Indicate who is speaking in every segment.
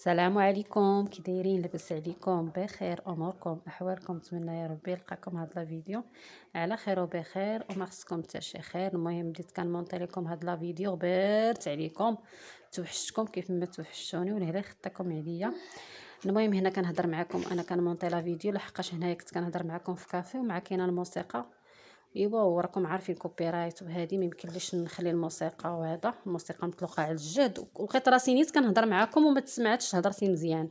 Speaker 1: السلام عليكم، كي دايرين؟ لاباس عليكم؟ بخير؟ اموركم احوالكم؟ نتمنى يا ربي نلقاكم هاد لا فيديو على خير وبخير وما خصكم حتى شي خير. المهم بديت كنمونطي لكم هاد لا فيديو، غبرت عليكم، توحشتكم كيف ما توحشتوني ونهلا خطاكم عليا. المهم هنا كنهضر معكم، انا كنمونطي لا فيديو لحقاش هنايا كنت كنهضر معكم في كافي ومع كاينه الموسيقى. ايوا وراكم عارفين كوبي رايت وهذه ما يمكنليش نخلي الموسيقى، وهذا الموسيقى مطلوقه على الجهد، ولقيت راسي نيت كنهضر معكم وما تسمعتش هضرتي مزيان.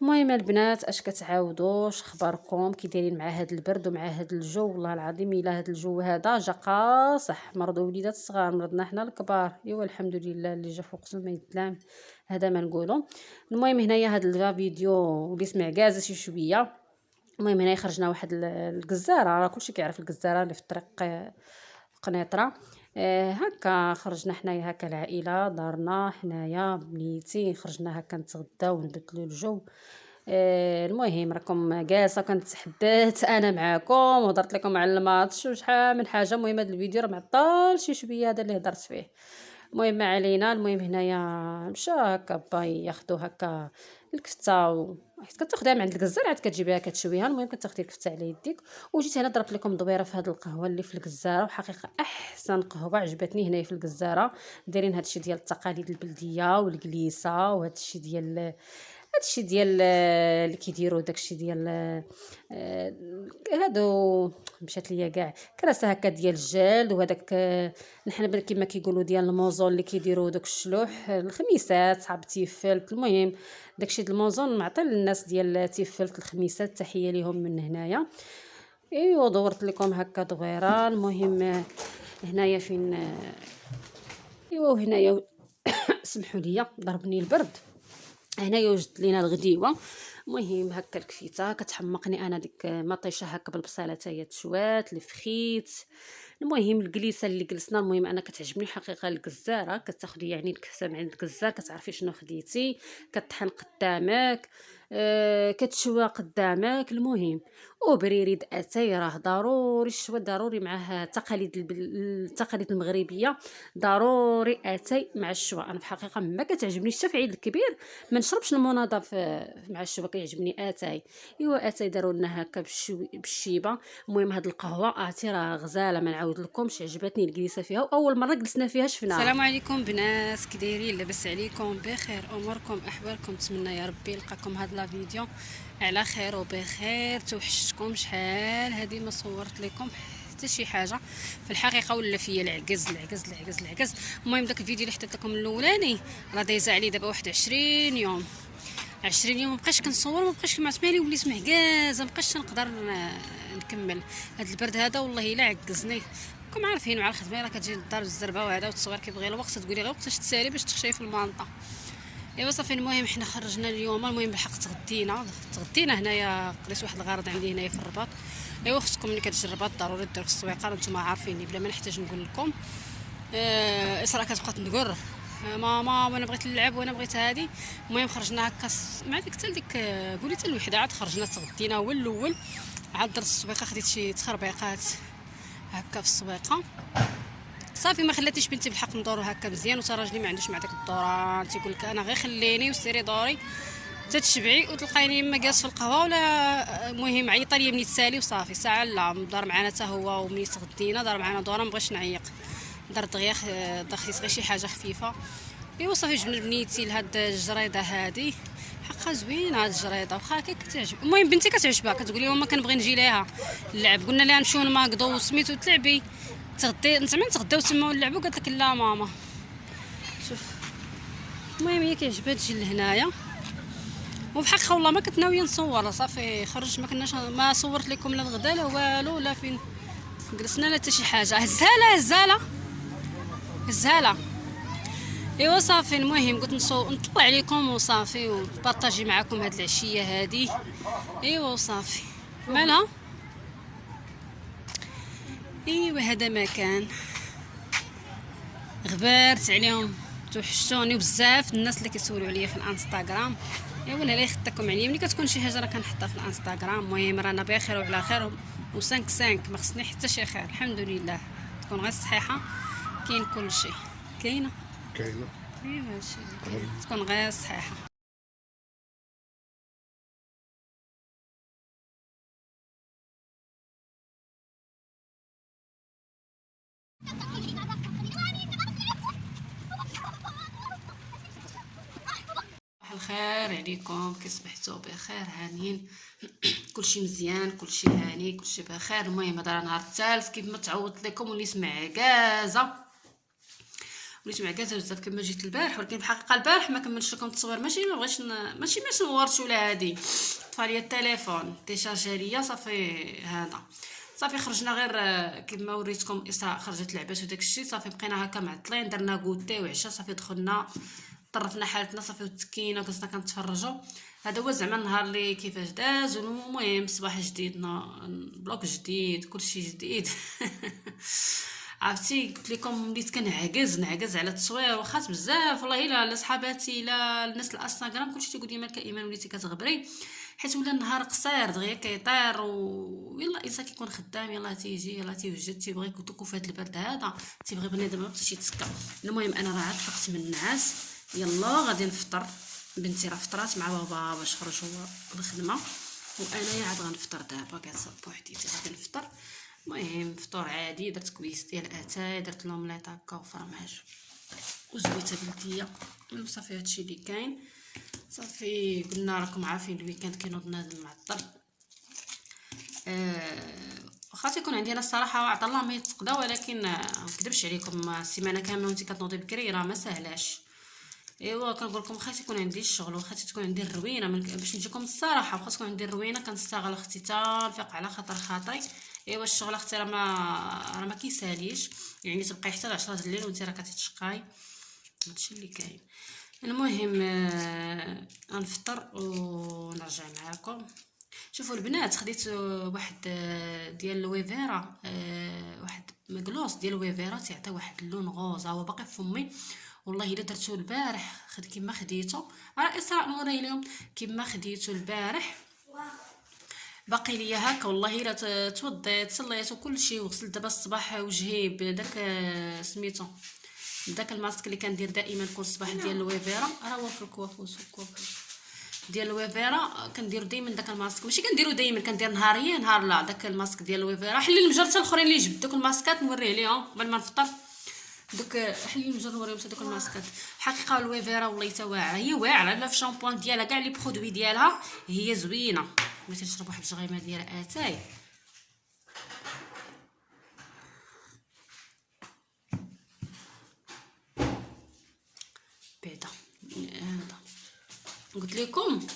Speaker 1: المهم البنات، اش كتعاودوش؟ اخباركم؟ كي دايرين مع هاد البرد ومع هاد الجو؟ والله العظيم الا هاد الجو هذا جا قاصح، مرضوا وليدات الصغار، مرضنا حنا الكبار. ايوا الحمد لله اللي جا فوق ما يتلام، هذا ما نقولوا. المهم هنايا هاد الفيديو اللي سمع كازا شي شويه. المهم هنا خرجنا واحد الجزاره، راه كلشي كيعرف الجزاره اللي في الطريق قنيطره. هكا خرجنا حنايا، هكا العائله دارنا حنايا بنيتي، خرجنا هكا نتغداو ونبدلوا الجو. المهم راكم جالسه كنتحدث انا معاكم وهضرت لكم على الماتش وشحال من حاجه. المهم هذا الفيديو راه معطل شي شويه، هذا اللي هضرت فيه. المهم ما علينا. المهم هنايا مشى هكا با ياخدو هكا الكفته حيت كتاخديها من عند الجزار عاد كتجيبيها كتشويها. المهم كتاخدي الكفته على يديك، وجيت هنا ضربت لكم ضويره في هذه القهوه اللي في الجزاره، وحقيقه احسن قهوه عجبتني هنايا في الجزاره. دايرين هادشي ديال التقاليد البلديه والجليسه، وهادشي ديال هادشي ديال اللي كيديروا داكشي ديال هادو مشات ليا كاع كراسه هكا ديال الجلد، وهداك نحن كما كيقولوا ديال الموزون اللي كيديروا دوك الشلوح، الخميسات صحاب تيفلت. المهم داكشي ديال الموزون معطي للناس ديال تيفلت الخميسات، تحيه ليهم من هنايا. ايوا دورت لكم هكا دغيره. المهم هنايا فين ايوا هنايا سمحوا لي ضربني البرد. هنايا وجدت لينا الغديوه. المهم هكا الكفيته كتحمقني انا، ديك مطيشه هكا بالبصاله تاهي تشوات الفخيت. المهم الجليسه اللي جلسنا، المهم انا كتعجبني حقيقه الجزاره، كتاخدي يعني الكفته من عند الجزار كتعرفي شنو خديتي، كطحن قدامك، كتشوى قدامك. المهم وبريريد اتاي راه ضروري الشوا، ضروري معاه التقاليد المغربيه، ضروري اتاي مع الشوا. انا في الحقيقه ما كتعجبنيش حتى في عيد الكبير ما نشربش المناضه مع الشوا، كيعجبني اتاي. ايوا اتاي داروا لنا هكا بالشيبه. المهم هاد القهوه عرفتي راه غزاله، ما نعاود لكمش، عجبتني الجليسه فيها، واول مره جلسنا فيها شفناها. السلام عليكم بنات، كي دايرين؟ لاباس عليكم؟ بخير؟ اموركم احوالكم؟ نتمنى يا ربي نلقاكم هاد لا فيديو على خير وبخير. توحشتكم شحال هادي ما صورت لكم حتى شي حاجه في الحقيقه، ولا فيا العكز العكز العكز العكز. المهم داك الفيديو اللي حطيت لكم الاولاني راه دايزه عليه دابا واحد 20 يوم، 20 يوم مابقاش كنصور، مابقاش كنعتمالي، وليت محكازه، مابقاش نقدر نكمل. هاد البرد هذا والله الا عكزني. راكم عارفين مع الخدمه راه كتجي للدار الزربه وهذا، والتصوير كيبغي الوقت، تقولي غير وقتاش تسالي باش تخشي في المانطه. ايوا صافي. المهم حنا خرجنا اليوم، المهم بالحق تغدينا هنايا، قريت واحد الغرض عندي هنايا في الرباط. ايوا اختكم ملي كتجربات ضروري دير في السويقه، نتوما عارفيني بلا ما نحتاج نقول لكم. اسراء كتبقى تنقر ماما وانا بغيت نلعب وانا بغيت هادي. المهم خرجنا هكا مع ديك حتى ديك قولي حتى الوحده، عاد خرجنا تغدينا هو الاول، عاد درت السويقه، خديت شي تخربيقات هكا في السويقه صافي. ما خلاتيش بنتي بالحق ندورو هكا مزيان، وتا راجلي ما عندوش مع داك الدوران، تيقول لك انا غير خليني وسيري دوري تتشبعي وتلقايني اما جالس في القهوه ولا. المهم عيط لي مني تسالي وصافي ساعه لا دار معنا حتى هو، ومني تغدينا دار معنا دوره، مبغيش نعيق، درت غير خديت غير شي حاجه خفيفه. ايوا صافي جبنا بنيتي لهاد الجريده هادي، حقا زوينه هاد الجريده واخا كتعجب. المهم بنتي كتعجبها، كتقولي ماما كنبغي نجي ليها نلعب، قلنا لها نمشيو لماكدو سميتو تلعبي تغدي زعما نتغداو تما ونلعبوا، قالت لك لا ماما شوف. المهم هي كيعجبها تجي لهنايا، وبحق والله ما كنت ناويه نصور صافي خرجت، ما كناش ما صورت لكم لا الغدا لا والو، لا فين جلسنا لا حتى شي حاجه. هزاله. ايوا صافي. المهم قلت نطلع عليكم وصافي وبارطاجي معكم هاد العشيه هادي. ايوا وصافي مالها. ايوا هذا ما كان، غبرت عليهم، توحشتوني بزاف الناس اللي كيسولوا عليا في الانستغرام. ايوا لا يخطيكم عليا ملي كتكون شي حاجه راه كنحطها في الانستغرام. المهم رانا بخير وعلى خير و5 ما خصني حتى شي خير، الحمد لله. تكون غير الصحيحه، كاين كل شيء، كاينه ايوا هادشي تكون غير الصحيحه. بخير عليكم، كي صبحتوا بخير هانيين. كلشي مزيان، كلشي هاني، كلشي بخير. المهم هذا راه نهار الثالث كيف ما تعودت لكم، وليت معكازه بزاف كما جيت البارح، ولكن الحقيقه البارح ما كملتش لكم التصوير. ماشي ما بغيتش ماشي ما صورتش ولا هادي، طفى ليا التليفون تيشارجا ليا صافي. هذا صافي خرجنا غير كما وريتكم اسراء خرجت لعبات وداك الشيء. صافي بقينا هكا معطلين، درنا كوتي وعشاء، صافي دخلنا طرفنا حالتنا صافي وتكينا وكنا كنتفرجوا. هذا هو زعما النهار اللي كيفاش داز. المهم صباح جديد، بلوك جديد، كلشي جديد. عرفتي قلت لكم وليت كنعجز على التصوير، وخات بزاف والله. الا صحاباتي لا الناس الانستغرام كلشي تيقول لي مالك ايمان وليتي كتغبري، حيت ولا النهار قصير دغيا كيطير. ويلا الانسان كيكون خدام، يلا تيجي يلا تيوجد، تيبغي دوكو في هذا البرد هذا تيبغي بنادم ما بقاش يتسكى. المهم انا راه عاد فقت من النعاس، يلا غادي نفطر. بنتي راه فطرات مع بابا باش خرج هو بالخدمه، وانا عاد غنفطر دابا كنصب بوحديتي غادي نفطر. المهم فطور عادي، درت كويس ديال اتاي، درت لومليط هكا وفرماج وزويته بلديه وصافي. هادشي اللي كاين. صافي قلنا راكم عارفين الويكاند كينوض نادم معطل. واخا تيكون عندي انا الصراحه عطا الله ما يتقدا، ولكن ما نكذبش عليكم السيمانه كامله وانت كتنوضي بكري راه ما سهلاش. ايوا كنقول لكم خاص يكون عندي الشغل، وخاص تكون عندي الروينه باش نجيكم الصراحه، وخاص تكون عندي الروينه كنستغل اختي تا نفيق على خاطري. ايوا الشغل اختي راه ما كيساليش، يعني تبقاي حتى 10 الليل وانت راه كتشقاي. هادشي اللي كاين. المهم غنفطر ونرجع معاكم. شوفوا البنات، خديت واحد ديال الويفيرا، واحد مقلوص ديال الويفيرا تيعطي واحد اللون غوزه، هو باقي في فمي والله. الا درتو البارح كيما خديته، راه اسراء نوري لهم كيما خديته البارح باقي ليا هكا والله. الا توضيت صليت وكل شيء وغسلت دابا الصباح وجهي بداك سميتو داك الماسك اللي كندير دائما كل صباح ديال الويفيرا. راه هو في الكوافوس ديال الويفيرا كنديروا دائما داك الماسك، ماشي كنديروا دائما، كندير نهاريا نهار لا. داك الماسك ديال الويفيرا حلي المجرته الاخرين اللي جبت دوك الماسكات نوريه ليهم قبل ما نفطر. دوك حلي المجر نوريهم دوك الماسكات. الحقيقه الويفيرا والله تا واعره، هي واعره لا في شامبوان ديالها كاع لي برودوي ديالها هي زوينه. بغيت نشرب واحد الجغيمه ديال اتاي. بعدا هذا قلت لكم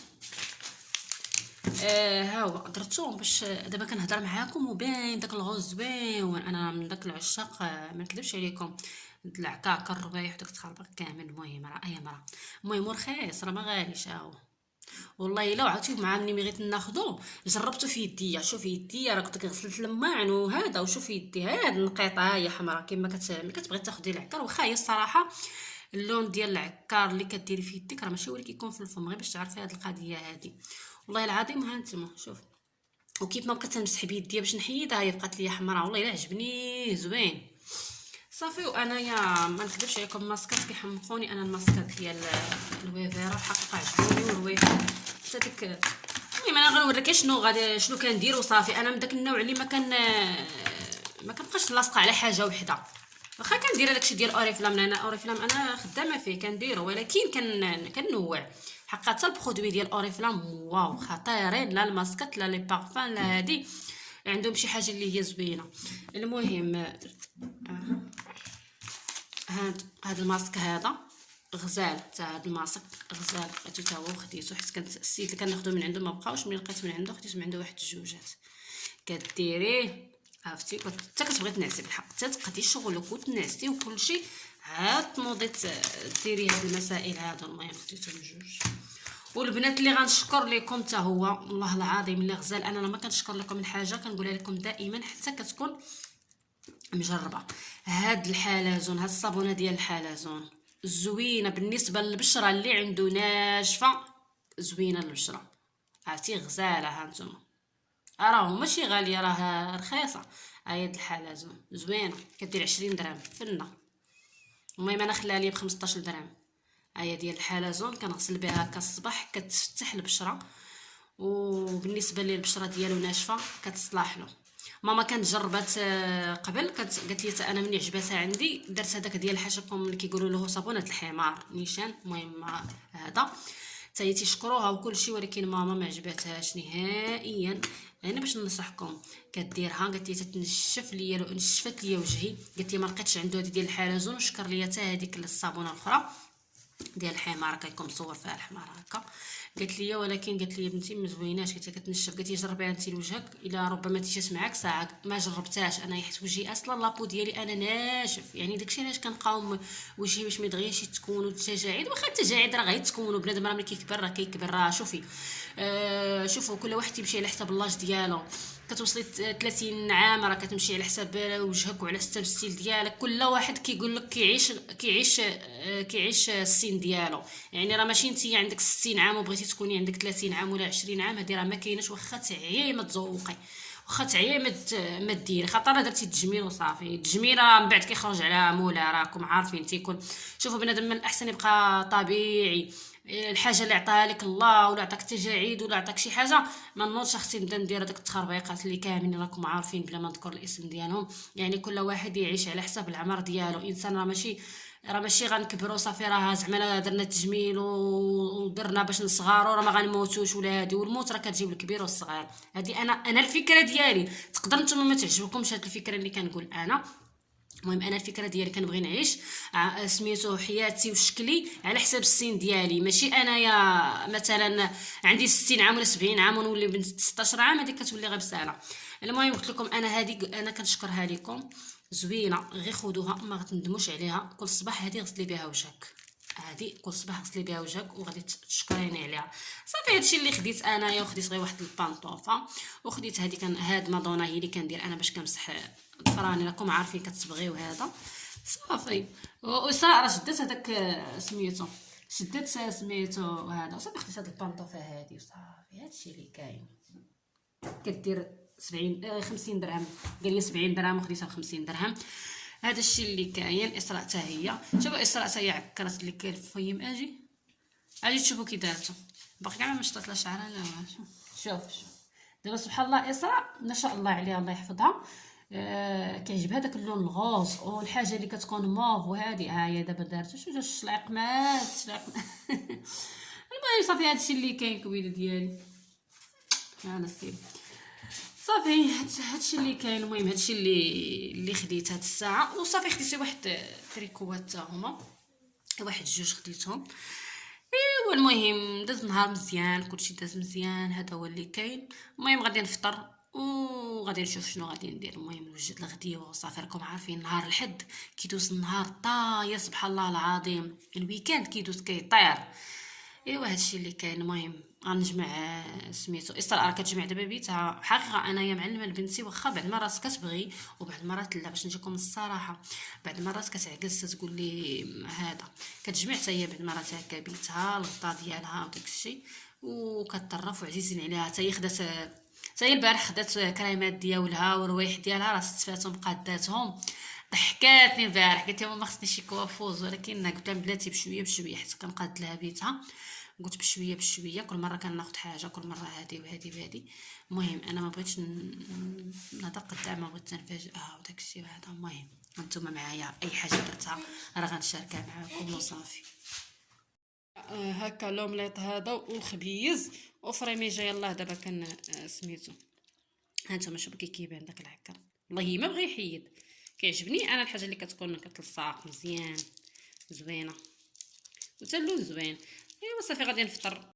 Speaker 1: ها هو درتهم باش دابا كنهضر معاكم وباين داك الغوز زوين. انا من داك العشاق ما نكذبش عليكم، العكاك الربايح داك التخربيق كامل. المهم راه اي مرة، المهم رخيص راه ما غاليش. ها هو والله الا عرفتي مع ملي بغيت ناخذو جربته في يديا. شوفي يديا راه كنت غسلت الماعن وهذا، وشوفي يدي هاد النقيطه هي حمراء كما ملي كتبغي تاخدي العكار. واخا هي الصراحه اللون ديال العكار اللي كديري في يديك راه ماشي هو اللي كيكون في الفم، غير باش تعرفي هاد القضيه هادي والله العظيم. ها نتوما شوف، وكيف ما بقيت نمسح بيديا باش نحيدها هي بقات ليا حمراء والله الا عجبني زوين. صافي وانايا ما نكذبش عليكم الماسكات كيحمقوني انا، الماسكات ديال الويفيرا حقيقه عجبوني والروايح حتى ديك. المهم انا غنوريك شنو كندير وصافي. انا من داك النوع اللي ما كنبقاش لاصقه على حاجه وحده. واخا كندير داكشي ديال اوريفلام، انا اوريفلام انا خدامه فيه كنديرو، ولكن كنوع حقا. حتى البرودوي ديال اوريفلام واو خطيرين، لا الماسكات لا لي بارفان لا هادي عندهم شي حاجه اللي هي زوينه. المهم هاد الماسك هذا غزال، تاع هاد الماسك غزال لقيتو تا هو وخديتو، حيت كانت السيد اللي كناخذو من عنده ما بقاوش، ملي لقيت من عنده خديت من عنده واحد الجوجات. كديريه عرفتي حتى كتبغي تنعسي بالحق، حتى تقضي شغلك وتنعسي وكلشي عاد تنوضي ديري هاد المسائل هادو. المهم خديتو من جوج. والبنات اللي غنشكر لكم حتى هو والله العظيم اللي غزال. انا ما كنشكر لكم الحاجه كنقولها لكم دائما حتى كتكون مجربه. هاد الحلزون، هاد الصابونه ديال الحلزون زوينه بالنسبه للبشره اللي عنده ناشفه، زوينه للبشره عرفتي غزاله. ها نتوما راه ماشي غاليه راه رخيصه. هاد الحلزون زوينه كدير 20 درهم فنه. المهم انا خلاها لي ب 15 درهم. هي ديال الحلزون كنغسل بها هكا الصباح كتفتح البشره، وبالنسبه للبشره ديالو ناشفه كتصلاح له. ماما كانت جربت قبل قالت لي انا مني عجبتها عندي درت هذاك ديال حاشاكم اللي كيقولوا له صابونه الحمار نيشان. المهم هذا حتى هي تيشكروها وكل شيء، ولكن ماما ما عجبتهاش نهائيا. انا باش ننصحكم كديرها، قالت لي تتنشف ليا، لو نشفت ليا وجهي، قالت لي ما لقيتش عنده هذه ديال الحلزون، وشكر ليا حتى هذيك الصابونه الاخرى ديال الحمار كيكون مصور فيها الحمار هكا. قالت لي ولكن قالت لي بنتي ما زويناش، قالت لي كتنشف، قالت لي جربيها انت لوجهك الا ربما تيشات معاك ساعه. ما جربتهاش انا، حيت وجهي اصلا لابو ديالي انا ناشف، يعني داكشي علاش كنقاوم وجهي باش ما يدغياش يتكونوا التجاعيد. واخا التجاعيد راه غيتكونوا، بنادم راه ملي كيكبر راه كيكبر. راه شوفي شوفوا كل واحد تيمشي على حساب اللاج ديالو. كتوصلي 30 عام راه كتمشي على حساب وجهك وعلى حساب الستيل ديالك. كل واحد كيقول لك كيعيش السن ديالو. يعني راه ماشي انت عندك 60 عام وبغيتي تكوني عندك 30 عام ولا 20 عام، هذه راه ما كايناش. واخا تعيي ما تزوقي، واخا تعيي ما ديري، خاطر درتي التجميل وصافي. التجميل راه من بعد كيخرج على مولا، راكم عارفين. تيكون شوفوا بنادم من الاحسن يبقى طبيعي. الحاجه اللي عطاها لك الله، ولا عطاك تجاعيد ولا عطاك شي حاجه، ما نوضش اختي نبدا ندير هذاك التخربيقات اللي كاملين راكم عارفين بلا ما نذكر الاسم ديالهم. يعني كل واحد يعيش على حساب العمر ديالو. انسان راه ماشي غنكبروا صافي راه زعما درنا التجميل ودرنا باش نصغاروا راه ما غنموتوش ولا هادي. والموت راه كتجيب الكبير والصغير. هادي انا الفكره ديالي. تقدر نتوما ما تعجبكمش هاد الفكره اللي كنقول انا. المهم انا الفكره ديالي كنبغي نعيش سميتو حياتي وشكلي على حساب السن ديالي. ماشي انايا مثلا عندي 60 عام ولا 70 عام ونولي بنت 16 عام، هذيك كتولي غير بساله. المهم قلت لكم انا هذه انا كنشكرها لكم، زوينه، غير خذوها ما غتندموش عليها. كل صباح هذه غسلي بها وجهك، هذه كل صباح غسلي بها وجهك وغادي تشكريني عليها. صافي هادشي اللي خديت انايا. وخديت غير واحد البانطوفه، وخديت هاد مادونا هي اللي كندير انا باش كنمسح الفراني، راكم عارفين كتبغيو هذا. صافي وإسراء راه شدت هذاك سميتو، شدت سميتو هذا. صافي خديت هاد البانطوفه هادي وصافي. هادشي اللي كاين. كدير 70 50 درهم، قال لي 70 درهم وخديتها ب 50 درهم. هذا الشيء اللي كاين. اسراء حتى هي، شوفوا اسراء حتى هي عكرت لك الفيم. اجي تشوفوا كي دارته، باقي كاع ما مشطت لا شعرها لا والو. شوف دابا سبحان الله اسراء ما شاء الله عليها الله يحفظها. كيعجبها داك اللون الغوز والحاجه اللي كتكون موف وهذه. ها هي دابا دارت شو جا الشلايق مات المهم صافي هادشي اللي كاين كويله ديالي. انا السيد صافي هادشي اللي كاين. المهم هادشي اللي خديت هاد الساعه. وصافي خديت واحد تريكوات حتى هما، واحد جوج خديتهم. ايوا المهم داز نهار مزيان، كلشي داز مزيان. هذا هو اللي كاين. المهم غادي نفطر وغادي نشوف شنو غادي ندير. المهم نوجد الغديوه وصافي. راكم عارفين نهار الحد كيدوز النهار طاير سبحان الله العظيم. الويكاند كيدوز كيطير. ايوا هادشي اللي كاين. المهم غنجمع سميتو اسراء راه كتجمع دابا بيتها. حقيقه انايا معلمه لبنتي، واخا بعض المرات كتبغي وبعض المرات لا. باش نجيكم الصراحه بعض المرات كتعكس تقول لي هذا. كتجمع حتى هي بعض المرات هكا بيتها الغطا ديالها وداك الشيء وكتطرف. وعزيزين عليها حتى هي خدات حتى هي البارح خدات كريمات ديالها والروايح ديالها راه ستفاتهم قاداتهم. ضحكاتني البارح قالت لي ماما خصني شي كوافوز، ولكن قلت لها بلاتي بشويه بشويه حيت كنقاد لها بيتها. قلت بشويه بشويه، كل مره كناخذ حاجه، كل مره هذه وهذه وهذه. المهم انا ما بغيتش ندق الدعم، ما بغيت نفاجئها وداك الشيء وهذا. المهم انتم معايا اي حاجه درتها راه غنشاركها معكم وصافي. هكا لومليط هذا وخبيز وفريميجه. يلاه دابا كان سميتو هانتوما شوفوا كي كيبان داك العكر. والله ما بغى يحيد. كيعجبني انا الحاجه اللي كتكون كتلصق مزيان زوينه وتا اللون زوين. ايوا صافي غادي نفطر.